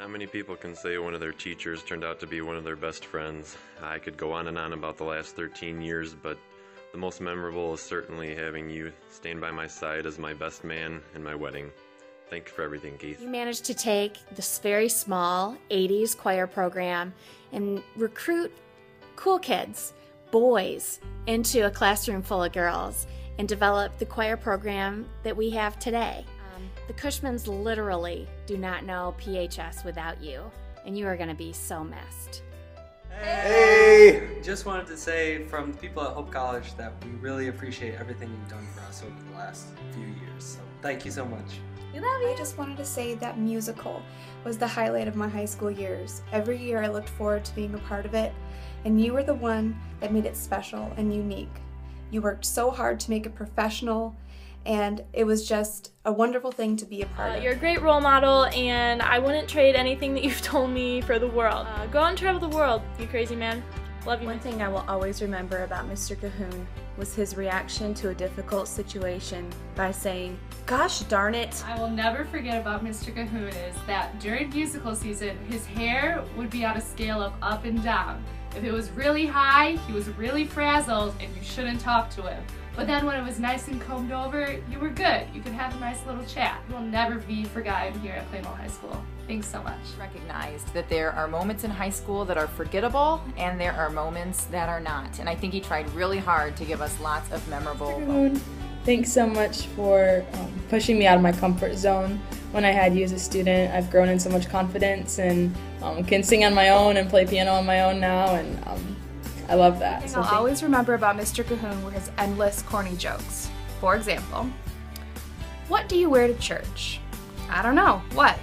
Not many people can say one of their teachers turned out to be one of their best friends. I could go on and on about the last 13 years, but the most memorable is certainly having you stand by my side as my best man in my wedding. Thank you for everything, Keith. You managed to take this very small 80s choir program and recruit cool kids, boys, into a classroom full of girls and develop the choir program that we have today. The Cushmans literally do not know PHS without you, and you are going to be so missed. Hey! Just wanted to say from the people at Hope College that we really appreciate everything you've done for us over the last few years. So thank you so much. We love you. I just wanted to say that musical was the highlight of my high school years. Every year I looked forward to being a part of it, and you were the one that made it special and unique. You worked so hard to make it professional, and it was just a wonderful thing to be a part of. You're a great role model, and I wouldn't trade anything that you've told me for the world. Go out and travel the world, you crazy man. Love you. One thing I will always remember about Mr. Cahoon was his reaction to a difficult situation by saying, "Gosh darn it." I will never forget about Mr. Cahoon is that during musical season, his hair would be on a scale of up and down. If it was really high, he was really frazzled and you shouldn't talk to him. But then when it was nice and combed over, you were good. You could have a nice little chat. You will never be forgotten here at Plainville High School. Thanks so much. Recognized that there are moments in high school that are forgettable and there are moments that are not. And I think he tried really hard to give us lots of memorable moments. Thanks so much for pushing me out of my comfort zone. When I had you as a student, I've grown in so much confidence and can sing on my own and play piano on my own now, and I love that. So I'll always remember about Mr. Cahoon were his endless corny jokes. For example, what do you wear to church? I don't know. What?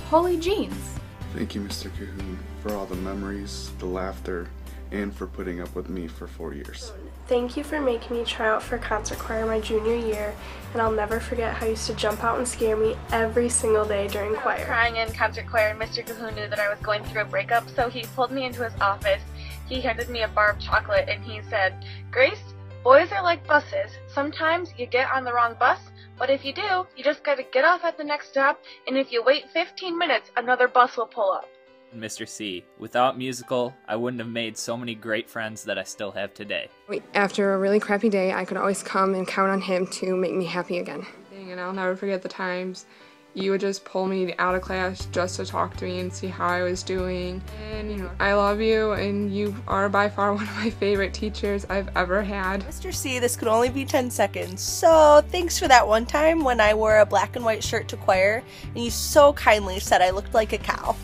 Holy jeans. Thank you, Mr. Cahoon, for all the memories, the laughter, and for putting up with me for 4 years. Thank you for making me try out for concert choir my junior year, and I'll never forget how you used to jump out and scare me every single day during choir. Crying in concert choir, and Mr. Cahoon knew that I was going through a breakup, so he pulled me into his office. He handed me a bar of chocolate and he said, "Grace, boys are like buses. Sometimes you get on the wrong bus, but if you do, you just gotta get off at the next stop, and if you wait 15 minutes, another bus will pull up." Mr. C, without musical, I wouldn't have made so many great friends that I still have today. After a really crappy day, I could always come and count on him to make me happy again. And I'll never forget the times you would just pull me out of class just to talk to me and see how I was doing. And I love you, and you are by far one of my favorite teachers I've ever had. Mr. C, this could only be 10 seconds, so thanks for that one time when I wore a black and white shirt to choir and you so kindly said I looked like a cow.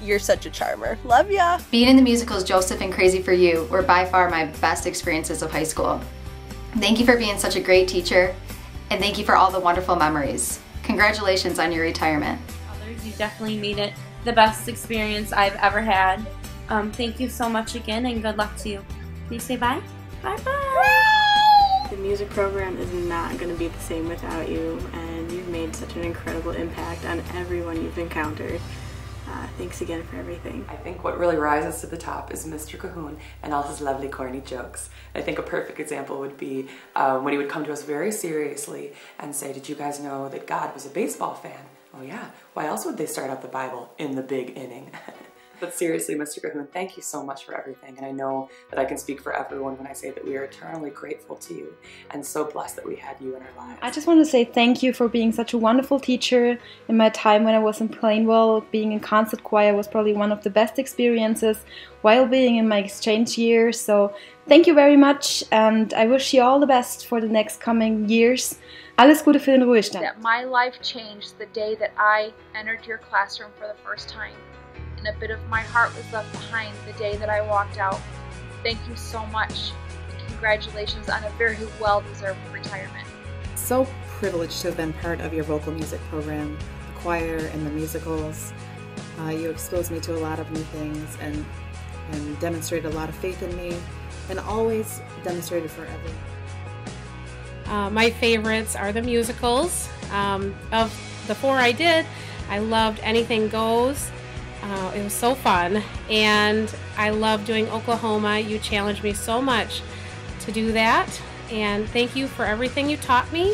You're such a charmer. Love ya! Being in the musicals Joseph and Crazy for You were by far my best experiences of high school. Thank you for being such a great teacher, and thank you for all the wonderful memories. Congratulations on your retirement. Others, you definitely made it the best experience I've ever had. Thank you so much again, and good luck to you. Please say bye. Bye-bye. The music program is not going to be the same without you, and you've made such an incredible impact on everyone you've encountered. Thanks again for everything. I think what really rises to the top is Mr. Cahoon and all his lovely corny jokes. I think a perfect example would be when he would come to us very seriously and say, "Did you guys know that God was a baseball fan?" "Oh yeah, why else would they start out the Bible in the big inning?" But seriously, Mr. Cahoon, thank you so much for everything, and I know that I can speak for everyone when I say that we are eternally grateful to you and so blessed that we had you in our lives. I just want to say thank you for being such a wonderful teacher. In my time when I was in Plainville, being in concert choir was probably one of the best experiences while being in my exchange year, so thank you very much, and I wish you all the best for the next coming years. Alles Gute für den Ruhestand. That my life changed the day that I entered your classroom for the first time. And a bit of my heart was left behind the day that I walked out. Thank you so much. Congratulations on a very well-deserved retirement. So privileged to have been part of your vocal music program, the choir and the musicals. You exposed me to a lot of new things and demonstrated a lot of faith in me, and always demonstrated for everyone. My favorites are the musicals. Of the 4 I did, I loved Anything Goes. It was so fun, and I love doing Oklahoma. You challenged me so much to do that, and thank you for everything you taught me,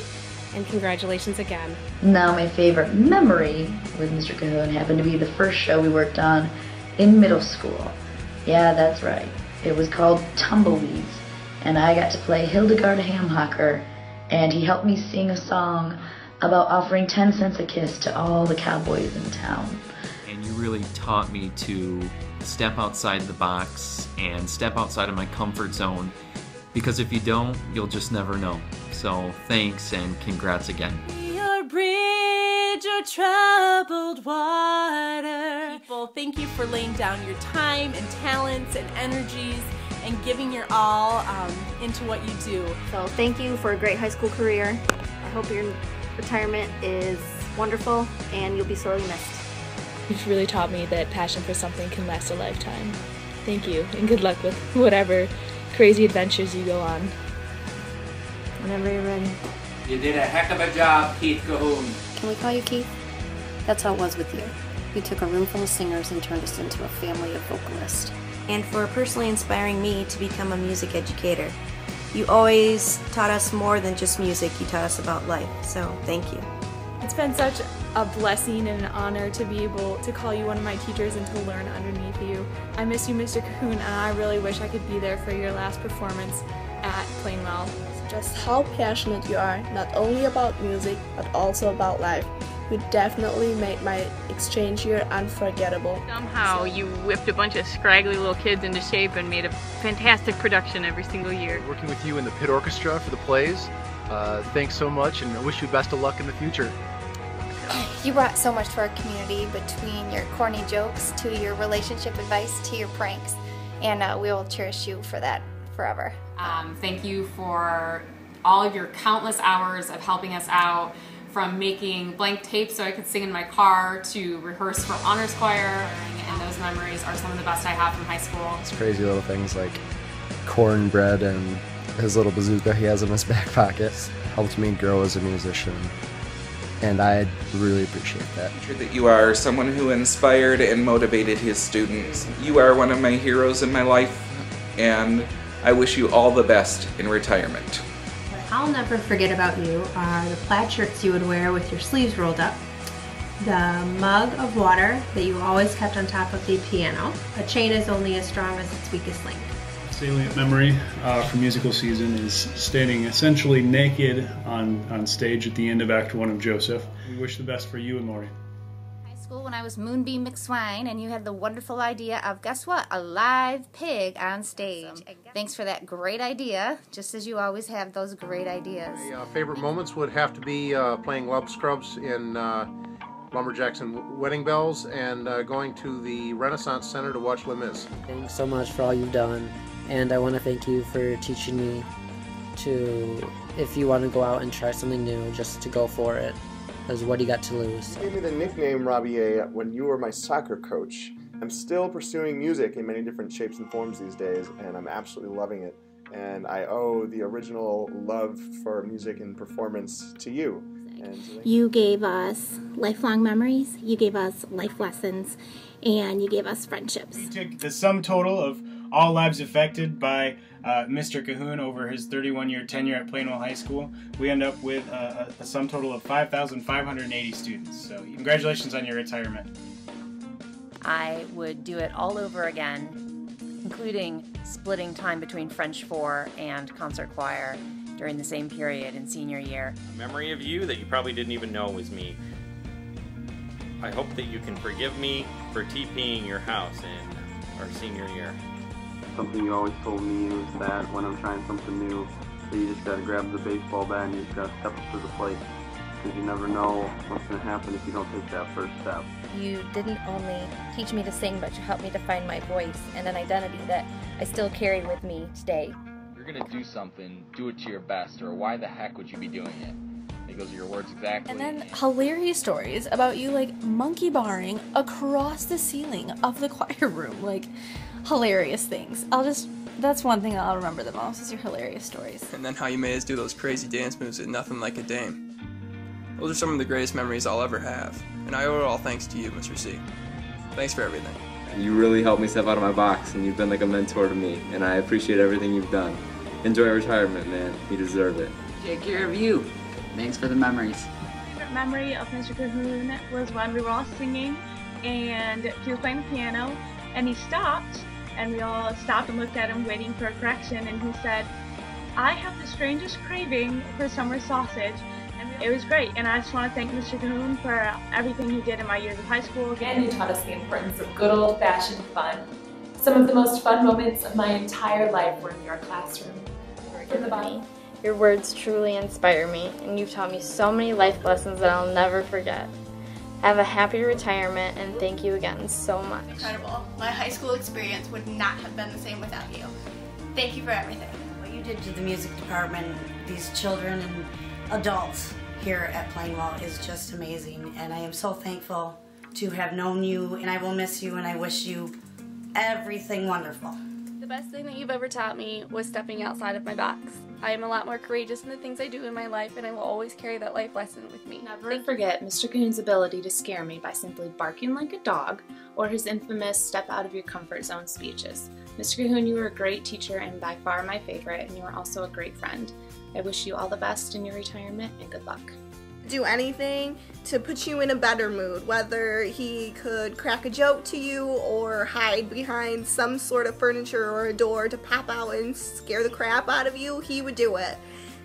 and congratulations again. Now my favorite memory with Mr. Cahoon happened to be the first show we worked on in middle school. Yeah, that's right. It was called Tumbleweeds, and I got to play Hildegard Hamhocker, and he helped me sing a song about offering 10 cents a kiss to all the cowboys in town. And you really taught me to step outside the box and step outside of my comfort zone, because if you don't, you'll just never know. So thanks and congrats again. Your bridge or troubled water. People, thank you for laying down your time and talents and energies and giving your all into what you do. So thank you for a great high school career. I hope your retirement is wonderful and you'll be sorely missed. You've really taught me that passion for something can last a lifetime. Thank you, and good luck with whatever crazy adventures you go on. Whenever you're ready. You did a heck of a job, Keith Cahoon. Can we call you Keith? That's how it was with you. You took a room full of singers and turned us into a family of vocalists. And for personally inspiring me to become a music educator. You always taught us more than just music, you taught us about life, so thank you. It's been such a blessing and an honor to be able to call you one of my teachers and to learn underneath you. I miss you, Mr. Cahoon, and I really wish I could be there for your last performance at Plainwell. Just how passionate you are, not only about music, but also about life. You definitely made my exchange year unforgettable. Somehow you whipped a bunch of scraggly little kids into shape and made a fantastic production every single year. Working with you in the pit orchestra for the plays, thanks so much, and I wish you best of luck in the future. You brought so much to our community, between your corny jokes to your relationship advice to your pranks, and we will cherish you for that forever. Thank you for all of your countless hours of helping us out, from making blank tapes so I could sing in my car to rehearse for honors choir, and those memories are some of the best I have from high school. It's crazy little things like cornbread and his little bazooka he has in his back pocket helped me grow as a musician, and I really appreciate that. That you are someone who inspired and motivated his students. You are one of my heroes in my life, and I wish you all the best in retirement. What I'll never forget about you are the plaid shirts you would wear with your sleeves rolled up, the mug of water that you always kept on top of the piano. A chain is only as strong as its weakest link. Salient memory from musical season is standing essentially naked on stage at the end of Act 1 of Joseph. We wish the best for you and Lori. When I was Moonbeam McSwine and you had the wonderful idea of, guess what, a live pig on stage. Thanks for that great idea, just as you always have those great ideas. My favorite moments would have to be playing Love Scrubs in Lumberjacks and Wedding Bells, and going to the Renaissance Center to watch Les Mis. Thanks so much for all you've done, and I want to thank you for teaching me to, if you want to go out and try something new, just to go for it. Because what do you got to lose? You gave me the nickname Robbie A when you were my soccer coach. I'm still pursuing music in many different shapes and forms these days, and I'm absolutely loving it. And I owe the original love for music and performance to you. You gave us lifelong memories, you gave us life lessons, and you gave us friendships. We took the sum total of all lives affected by Mr. Cahoon over his 31-year tenure at Plainwell High School. We end up with a sum total of 5,580 students. So congratulations on your retirement. I would do it all over again, including splitting time between French 4 and concert choir during the same period in senior year. A memory of you that you probably didn't even know was me. I hope that you can forgive me for TPing your house in our senior year. Something you always told me was that when I'm trying something new, that you just gotta grab the baseball bat and you just gotta step up to the plate. Because you never know what's gonna happen if you don't take that first step. You didn't only teach me to sing, but you helped me to find my voice and an identity that I still carry with me today. If you're gonna do something, do it to your best, or why the heck would you be doing it? I think those are your words exactly. And then hilarious stories about you like monkey barring across the ceiling of the choir room. Like, hilarious things. That's one thing I'll remember the most, is your hilarious stories. And then how you made us do those crazy dance moves at Nothing Like a Dame. Those are some of the greatest memories I'll ever have. And I owe it all thanks to you, Mr. C. Thanks for everything. You really helped me step out of my box, and you've been like a mentor to me, and I appreciate everything you've done. Enjoy retirement, man. You deserve it. Take care of you. Thanks for the memories. My favorite memory of Mr. Cahoon was when we were all singing and he was playing the piano and he stopped and we all stopped and looked at him waiting for a correction, and he said, "I have the strangest craving for summer sausage." And it was great, and I just want to thank Mr. Cahoon for everything he did in my years of high school. And he taught us the importance of good old-fashioned fun. Some of the most fun moments of my entire life were in your classroom. From the bottom. Your words truly inspire me, and you've taught me so many life lessons that I'll never forget. Have a happy retirement, and thank you again so much. Incredible. My high school experience would not have been the same without you. Thank you for everything. What you did to the music department, these children and adults here at Plainwell is just amazing, and I am so thankful to have known you, and I will miss you, and I wish you everything wonderful. The best thing that you've ever taught me was stepping outside of my box. I am a lot more courageous in the things I do in my life, and I will always carry that life lesson with me. Never forget Mr. Cahoon's ability to scare me by simply barking like a dog, or his infamous step out of your comfort zone speeches. Mr. Cahoon, you were a great teacher and by far my favorite, and you are also a great friend. I wish you all the best in your retirement, and good luck. Do anything to put you in a better mood, whether he could crack a joke to you or hide behind some sort of furniture or a door to pop out and scare the crap out of you, he would do it.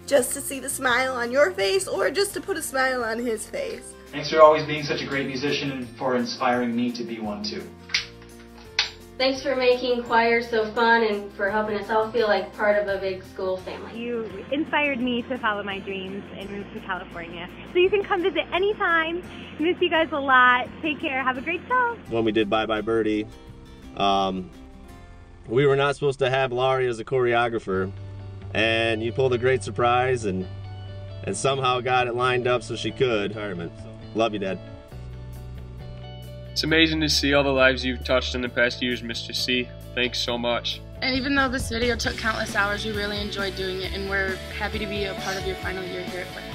Just to see the smile on your face or just to put a smile on his face. Thanks for always being such a great musician and for inspiring me to be one too. Thanks for making choir so fun and for helping us all feel like part of a big school family. You inspired me to follow my dreams and move to California. So you can come visit anytime. Miss you guys a lot. Take care. Have a great show. When we did Bye Bye Birdie, we were not supposed to have Laurie as a choreographer, and you pulled a great surprise and somehow got it lined up so she could. Love you, Dad. It's amazing to see all the lives you've touched in the past years, Mr. C. Thanks so much. And even though this video took countless hours, we really enjoyed doing it, and we're happy to be a part of your final year here at Plainwell.